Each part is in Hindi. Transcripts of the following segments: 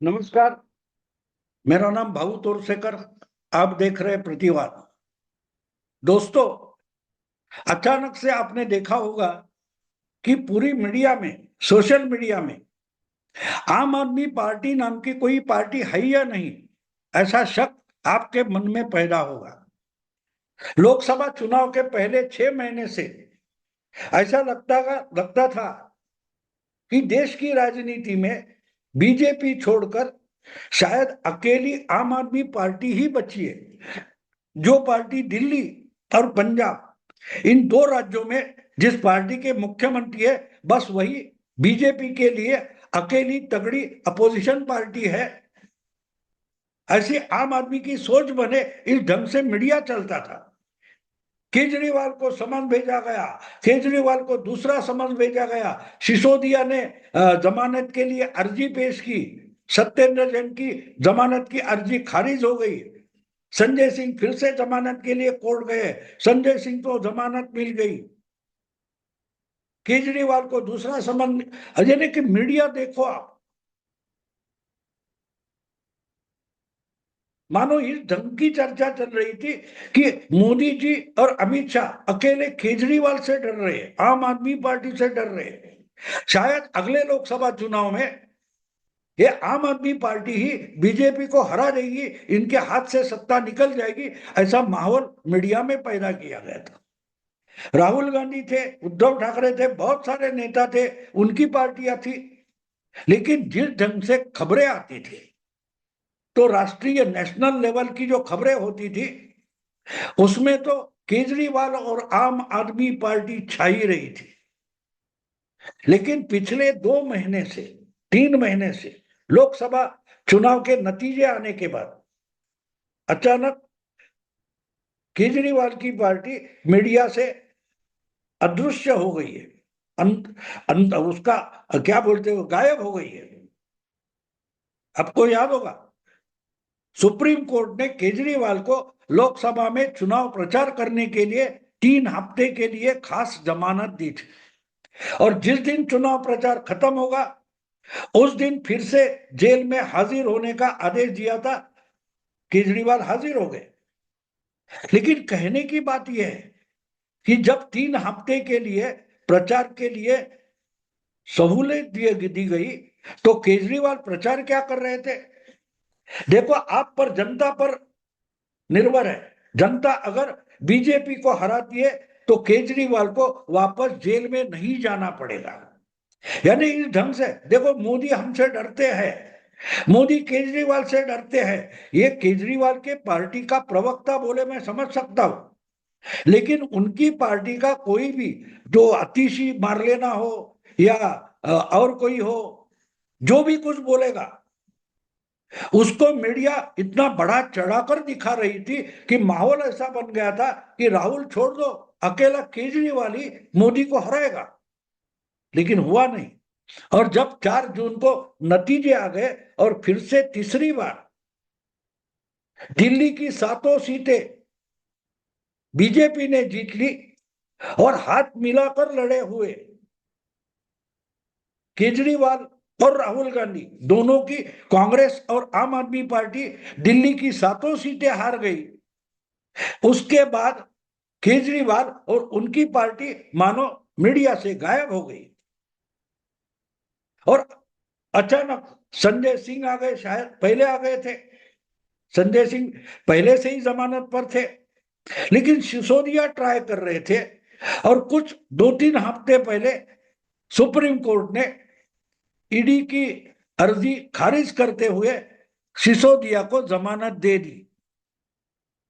नमस्कार। मेरा नाम भाऊ तोरसेकर। आप देख रहे हैं प्रतिवाद। दोस्तों, अचानक से आपने देखा होगा कि पूरी मीडिया में, सोशल मीडिया में आम आदमी पार्टी नाम की कोई पार्टी है या नहीं, ऐसा शक आपके मन में पैदा होगा। लोकसभा चुनाव के पहले 6 महीने से ऐसा लगता था कि देश की राजनीति में बीजेपी छोड़कर शायद अकेली आम आदमी पार्टी ही बची है, जो पार्टी दिल्ली और पंजाब इन दो राज्यों में जिस पार्टी के मुख्यमंत्री है, बस वही बीजेपी के लिए अकेली तगड़ी अपोजिशन पार्टी है। ऐसी आम आदमी की सोच बने, इस ढंग से मीडिया चलता था। केजरीवाल को समन भेजा गया, केजरीवाल को दूसरा समन भेजा गया। सिसोदिया ने जमानत के लिए अर्जी पेश की, सत्येंद्र जैन की जमानत की अर्जी खारिज हो गई। संजय सिंह फिर से जमानत के लिए कोर्ट गए, संजय सिंह को जमानत मिल गई। केजरीवाल को दूसरा समन। यानी कि मीडिया देखो आप, मानो इस ढंग की चर्चा चल रही थी कि मोदी जी और अमित शाह अकेले केजरीवाल से डर रहे हैं, आम आदमी पार्टी से डर रहे हैं। शायद अगले लोकसभा चुनाव में ये आम आदमी पार्टी ही बीजेपी को हरा देगी, इनके हाथ से सत्ता निकल जाएगी, ऐसा माहौल मीडिया में पैदा किया गया था। राहुल गांधी थे, उद्धव ठाकरे थे, बहुत सारे नेता थे, उनकी पार्टियां थी। लेकिन जिस ढंग से खबरें आती थी, तो राष्ट्रीय नेशनल लेवल की जो खबरें होती थी, उसमें तो केजरीवाल और आम आदमी पार्टी छाई रही थी। लेकिन पिछले 2 महीने से, 3 महीने से लोकसभा चुनाव के नतीजे आने के बाद अचानक केजरीवाल की पार्टी मीडिया से अदृश्य हो गई है। उसका क्या बोलते हो, गायब हो गई है। आपको याद होगा, सुप्रीम कोर्ट ने केजरीवाल को लोकसभा में चुनाव प्रचार करने के लिए 3 हफ्ते के लिए खास जमानत दी थी। और जिस दिन चुनाव प्रचार खत्म होगा, उस दिन फिर से जेल में हाजिर होने का आदेश दिया था। केजरीवाल हाजिर हो गए। लेकिन कहने की बात यह है कि जब 3 हफ्ते के लिए प्रचार के लिए सहूलियत दी गई, तो केजरीवाल प्रचार क्या कर रहे थे? देखो, आप पर, जनता पर निर्भर है। जनता अगर बीजेपी को हराती है, तो केजरीवाल को वापस जेल में नहीं जाना पड़ेगा। यानी इस ढंग से देखो, मोदी हमसे डरते हैं, मोदी केजरीवाल से डरते हैं। ये केजरीवाल के पार्टी का प्रवक्ता बोले, मैं समझ सकता हूं। लेकिन उनकी पार्टी का कोई भी जो आतिशी मार लेना हो या और कोई हो, जो भी कुछ बोलेगा, उसको मीडिया इतना बड़ा चढ़ाकर दिखा रही थी कि माहौल ऐसा बन गया था कि राहुल छोड़ दो, अकेला केजरीवाल ही मोदी को हराएगा। लेकिन हुआ नहीं। और जब 4 जून को नतीजे आ गए और फिर से तीसरी बार दिल्ली की 7 सीटें बीजेपी ने जीत ली, और हाथ मिलाकर लड़े हुए केजरीवाल और राहुल गांधी दोनों की, कांग्रेस और आम आदमी पार्टी दिल्ली की 7 सीटें हार गई। उसके बाद केजरीवाल और उनकी पार्टी मानो मीडिया से गायब हो गई। और अचानक संजय सिंह आ गए, शायद पहले आ गए थे। संजय सिंह पहले से ही जमानत पर थे, लेकिन सिसोदिया ट्राई कर रहे थे। और कुछ 2-3 हफ्ते पहले सुप्रीम कोर्ट ने ईडी की अर्जी खारिज करते हुए सिसोदिया को जमानत दे दी,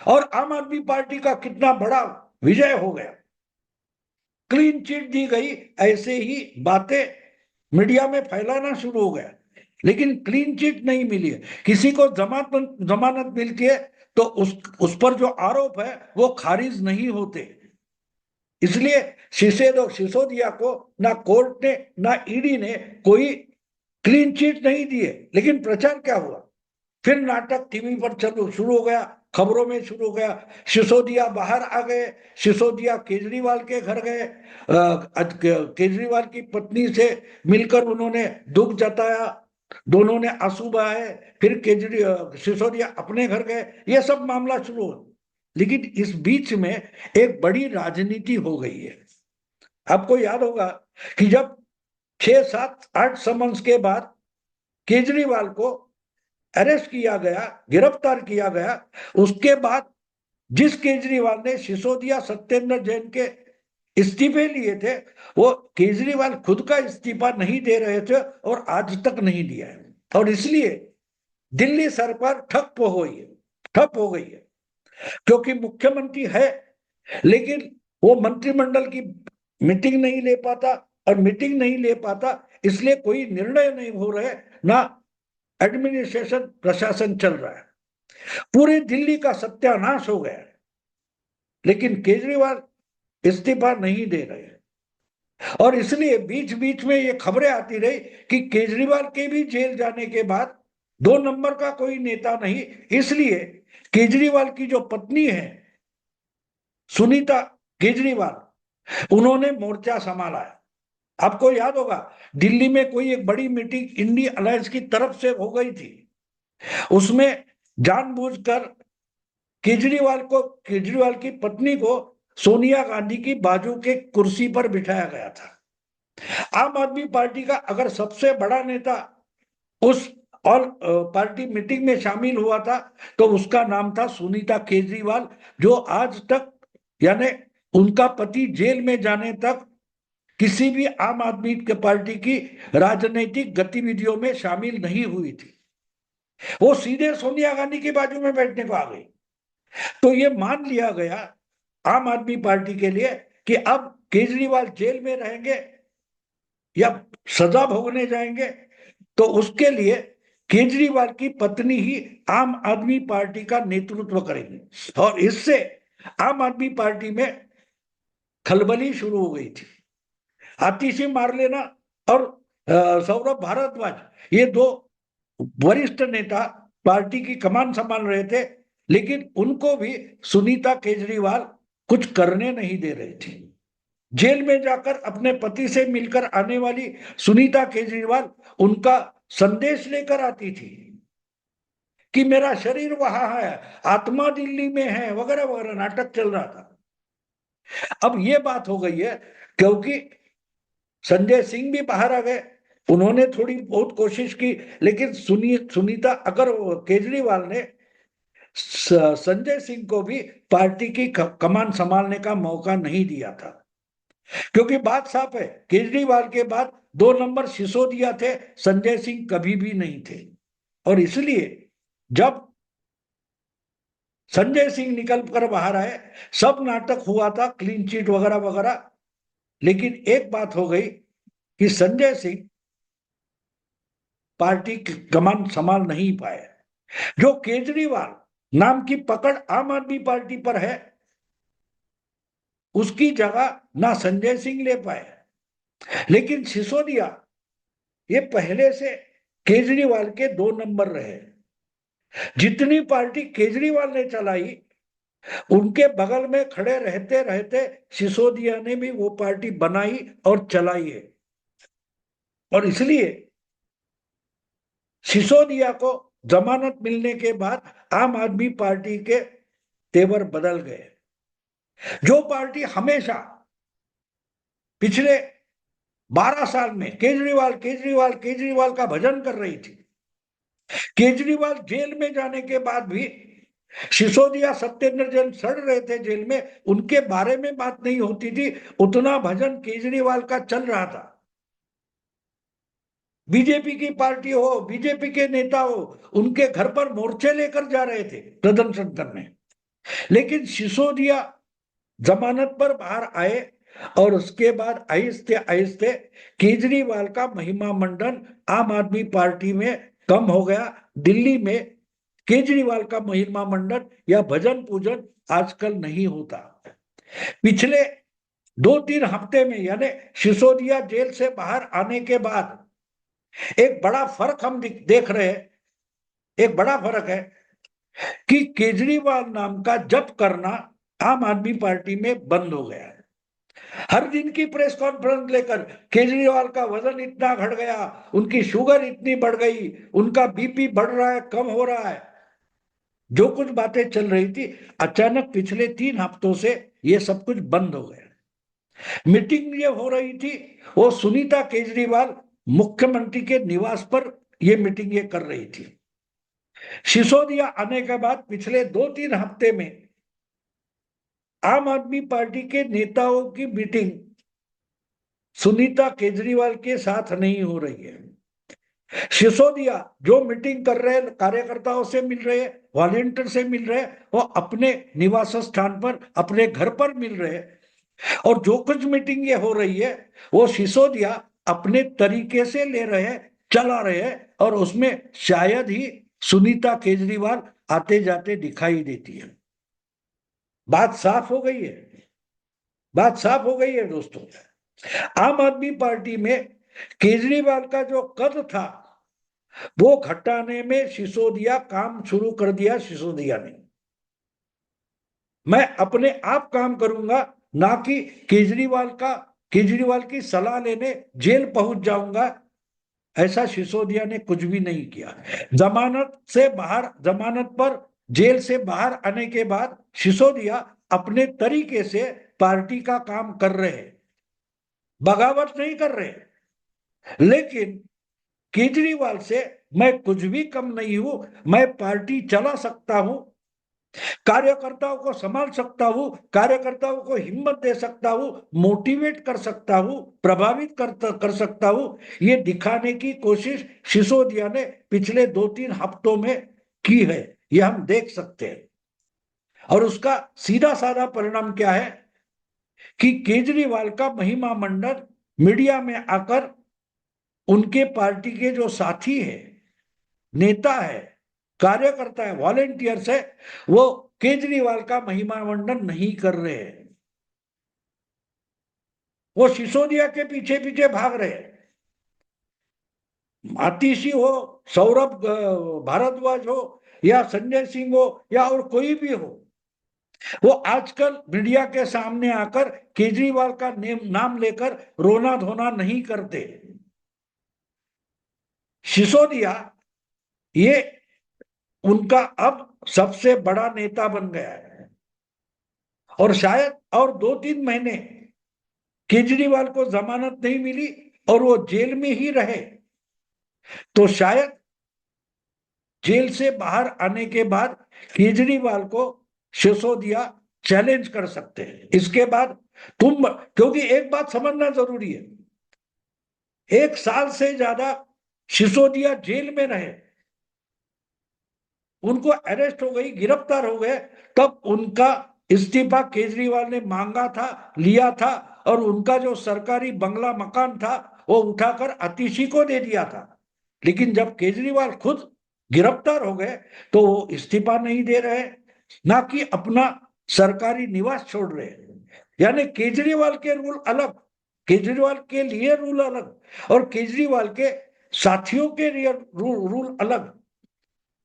और आम आदमी पार्टी का कितना बड़ा विजय हो गया। क्लीन चिट दी गई, ऐसे ही बातें मीडिया में फैलाना शुरू हो गया। लेकिन क्लीन चिट नहीं मिली है। किसी को जमानत मिलती है तो उस पर जो आरोप है वो खारिज नहीं होते। इसलिए सिसोदिया को ना कोर्ट ने ना ईडी ने कोई क्लीन चिट नहीं दी है। लेकिन प्रचार क्या हुआ? फिर नाटक टीवी पर चलो शुरू हो गया, खबरों में शुरू हो गया। सिसोदिया बाहर आ गए, सिसोदिया केजरीवाल के घर गए, केजरीवाल की पत्नी से मिलकर उन्होंने दुख जताया। दोनों ने आंसू बहाए, फिर केजरीवाल सिसोदिया अपने घर गए, ये सब मामला शुरू हो। लेकिन इस बीच में एक बड़ी राजनीति हो गई है। आपको याद होगा कि जब 6, 7, 8 समन्स के बाद केजरीवाल को अरेस्ट किया गया, गिरफ्तार किया गया, उसके बाद जिस केजरीवाल ने सिसोदिया सत्येंद्र जैन के इस्तीफे लिए थे, वो केजरीवाल खुद का इस्तीफा नहीं दे रहे थे और आज तक नहीं दिया है। और इसलिए दिल्ली सरकार ठप हो गई है, क्योंकि मुख्यमंत्री है लेकिन वो मंत्रिमंडल की मीटिंग नहीं ले पाता, और मीटिंग नहीं ले पाता इसलिए कोई निर्णय नहीं हो रहे, ना एडमिनिस्ट्रेशन प्रशासन चल रहा है। पूरी दिल्ली का सत्यानाश हो गया, लेकिन केजरीवाल इस्तीफा नहीं दे रहे। और इसलिए बीच बीच में ये खबरें आती रही कि केजरीवाल के भी जेल जाने के बाद 2 नंबर का कोई नेता नहीं, इसलिए केजरीवाल की जो पत्नी है सुनीता केजरीवाल, उन्होंने मोर्चा संभाला है। आपको याद होगा दिल्ली में कोई एक बड़ी मीटिंग इंडिया अलायंस की तरफ से हो गई थी, उसमें जानबूझकर केजरीवाल की पत्नी को सोनिया गांधी की बाजू के कुर्सी पर बिठाया गया था। आम आदमी पार्टी का अगर सबसे बड़ा नेता उस ऑल पार्टी मीटिंग में शामिल हुआ था तो उसका नाम था सुनीता केजरीवाल, जो आज तक यानी उनका पति जेल में जाने तक किसी भी आम आदमी के पार्टी की राजनीतिक गतिविधियों में शामिल नहीं हुई थी। वो सीधे सोनिया गांधी की बाजू में बैठने को आ गई। तो ये मान लिया गया आम आदमी पार्टी के लिए कि अब केजरीवाल जेल में रहेंगे या सजा भोगने जाएंगे, तो उसके लिए केजरीवाल की पत्नी ही आम आदमी पार्टी का नेतृत्व करेंगे। और इससे आम आदमी पार्टी में खलबली शुरू हो गई थी। आतिशी मारलेना और सौरभ भारद्वाज, ये 2 वरिष्ठ नेता पार्टी की कमान संभाल रहे थे, लेकिन उनको भी सुनीता केजरीवाल कुछ करने नहीं दे रही थी। जेल में जाकर अपने पति से मिलकर आने वाली सुनीता केजरीवाल उनका संदेश लेकर आती थी कि मेरा शरीर वहां है, आत्मा दिल्ली में है, वगैरह वगैरह नाटक चल रहा था। अब ये बात हो गई है क्योंकि संजय सिंह भी बाहर आ गए, उन्होंने थोड़ी बहुत कोशिश की, लेकिन सुनीता अगर केजरीवाल ने संजय सिंह को भी पार्टी की कमान संभालने का मौका नहीं दिया था, क्योंकि बात साफ है केजरीवाल के बाद 2 नंबर सिसोदिया थे, संजय सिंह कभी भी नहीं थे। और इसलिए जब संजय सिंह निकल कर बाहर आए, सब नाटक हुआ था, क्लीन चिट वगैरह वगैरह, लेकिन एक बात हो गई कि संजय सिंह पार्टी की कमान संभाल नहीं पाए। जो केजरीवाल नाम की पकड़ आम आदमी पार्टी पर है, उसकी जगह ना संजय सिंह ले पाए। लेकिन सिसोदिया ये पहले से केजरीवाल के 2 नंबर रहे। जितनी पार्टी केजरीवाल ने चलाई, उनके बगल में खड़े रहते रहते सिसोदिया ने भी वो पार्टी बनाई और चलाई है। और इसलिए सिसोदिया को जमानत मिलने के बाद आम आदमी पार्टी के तेवर बदल गए। जो पार्टी हमेशा पिछले 12 साल में केजरीवाल केजरीवाल केजरीवाल का भजन कर रही थी, केजरीवाल जेल में जाने के बाद भी सिसोदिया सत्येंद्र जैन सड़ रहे थे जेल में, उनके बारे में बात नहीं होती थी, उतना भजन केजरीवाल का चल रहा था। बीजेपी की पार्टी हो, बीजेपी के नेता हो, उनके घर पर मोर्चे लेकर जा रहे थे प्रदर्शन करने। लेकिन सिसोदिया जमानत पर बाहर आए और उसके बाद आहिस्ते आहिस्ते केजरीवाल का महिमा मंडन आम आदमी पार्टी में कम हो गया। दिल्ली में केजरीवाल का महिमा मंडन या भजन पूजन आजकल नहीं होता। पिछले 2-3 हफ्ते में यानी सिसोदिया जेल से बाहर आने के बाद एक बड़ा फर्क हम देख रहे हैं। एक बड़ा फर्क है कि केजरीवाल नाम का जप करना आम आदमी पार्टी में बंद हो गया है। हर दिन की प्रेस कॉन्फ्रेंस लेकर केजरीवाल का वजन इतना घट गया, उनकी शुगर इतनी बढ़ गई, उनका बीपी बढ़ रहा है, कम हो रहा है, जो कुछ बातें चल रही थी, अचानक पिछले 3 हफ्तों से ये सब कुछ बंद हो गया। मीटिंग ये हो रही थी, वो सुनीता केजरीवाल मुख्यमंत्री के निवास पर ये मीटिंग ये कर रही थी। सिसोदिया आने के बाद पिछले 2-3 हफ्ते में आम आदमी पार्टी के नेताओं की मीटिंग सुनीता केजरीवाल के साथ नहीं हो रही है। सिसोदिया जो मीटिंग कर रहे हैं, कार्यकर्ताओं से मिल रहे हैं, वॉलेंटियर से मिल रहे हैं, वो अपने निवास स्थान पर, अपने घर पर मिल रहे हैं। और जो कुछ मीटिंग ये हो रही है, वो सिसोदिया अपने तरीके से ले रहे हैं, चला रहे हैं, और उसमें शायद ही सुनीता केजरीवाल आते जाते दिखाई देती है। बात साफ हो गई है, बात साफ हो गई है दोस्तों। आम आदमी पार्टी में केजरीवाल का जो कद था वो घटाने में सिसोदिया काम शुरू कर दिया। सिसोदिया ने, मैं अपने आप काम करूंगा, ना कि केजरीवाल की सलाह लेने जेल पहुंच जाऊंगा, ऐसा सिसोदिया ने कुछ भी नहीं किया। जमानत पर जेल से बाहर आने के बाद सिसोदिया अपने तरीके से पार्टी का काम कर रहे हैं, बगावत नहीं कर रहे। लेकिन केजरीवाल से मैं कुछ भी कम नहीं हूं, मैं पार्टी चला सकता हूं, कार्यकर्ताओं को संभाल सकता हूं, कार्यकर्ताओं को हिम्मत दे सकता हूं, मोटिवेट कर सकता हूं, प्रभावित कर सकता हूं। ये दिखाने की कोशिश सिसोदिया ने पिछले 2-3 हफ्तों में की है, ये हम देख सकते हैं। और उसका सीधा साधा परिणाम क्या है कि केजरीवाल का महिमा मंडल मीडिया में आकर उनके पार्टी के जो साथी है, नेता है, कार्यकर्ता है, वॉलेंटियर्स है, वो केजरीवाल का महिमा मंडन नहीं कर रहे हैं, वो सिसोदिया के पीछे पीछे भाग रहे हैं। आतिशी हो, सौरभ भारद्वाज हो, या संजय सिंह हो, या और कोई भी हो, वो आजकल मीडिया के सामने आकर केजरीवाल का नाम लेकर रोना धोना नहीं करते। सिसोदिया ये उनका अब सबसे बड़ा नेता बन गया है, और शायद और 2-3 महीने केजरीवाल को जमानत नहीं मिली और वो जेल में ही रहे, तो शायद जेल से बाहर आने के बाद केजरीवाल को सिसोदिया चैलेंज कर सकते हैं। इसके बाद क्योंकि एक बात समझना जरूरी है, 1 साल से ज्यादा सिसोदिया जेल में रहे, उनको अरेस्ट हो गई, गिरफ्तार हो गए, तब उनका इस्तीफा केजरीवाल ने मांगा था, लिया था, और उनका जो सरकारी बंगला मकान था वो उठाकर आतिशी को दे दिया था। लेकिन जब केजरीवाल खुद गिरफ्तार हो गए तो वो इस्तीफा नहीं दे रहे, ना कि अपना सरकारी निवास छोड़ रहे। यानी केजरीवाल के रूल अलग, केजरीवाल के लिए रूल अलग, और केजरीवाल के साथियों के लिए रूल अलग।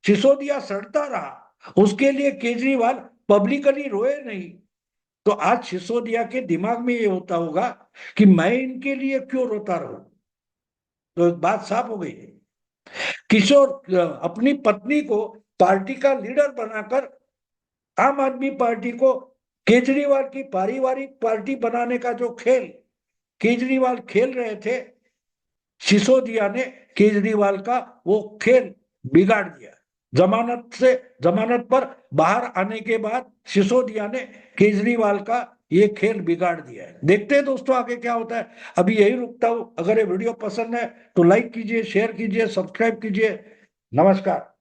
सिसोदिया सड़ता रहा, उसके लिए केजरीवाल पब्लिकली रोए नहीं। तो आज सिसोदिया के दिमाग में ये होता होगा कि मैं इनके लिए क्यों रोता रहूं। तो एक बात साफ हो गई है, किशोर अपनी पत्नी को पार्टी का लीडर बनाकर आम आदमी पार्टी को केजरीवाल की पारिवारिक पार्टी बनाने का जो खेल केजरीवाल खेल रहे थे, सिसोदिया ने केजरीवाल का वो खेल बिगाड़ दिया। जमानत पर बाहर आने के बाद सिसोदिया ने केजरीवाल का ये खेल बिगाड़ दिया है। देखते हैं दोस्तों आगे क्या होता है। अभी यही रुकता हूं। अगर ये वीडियो पसंद है तो लाइक कीजिए, शेयर कीजिए, सब्सक्राइब कीजिए। नमस्कार।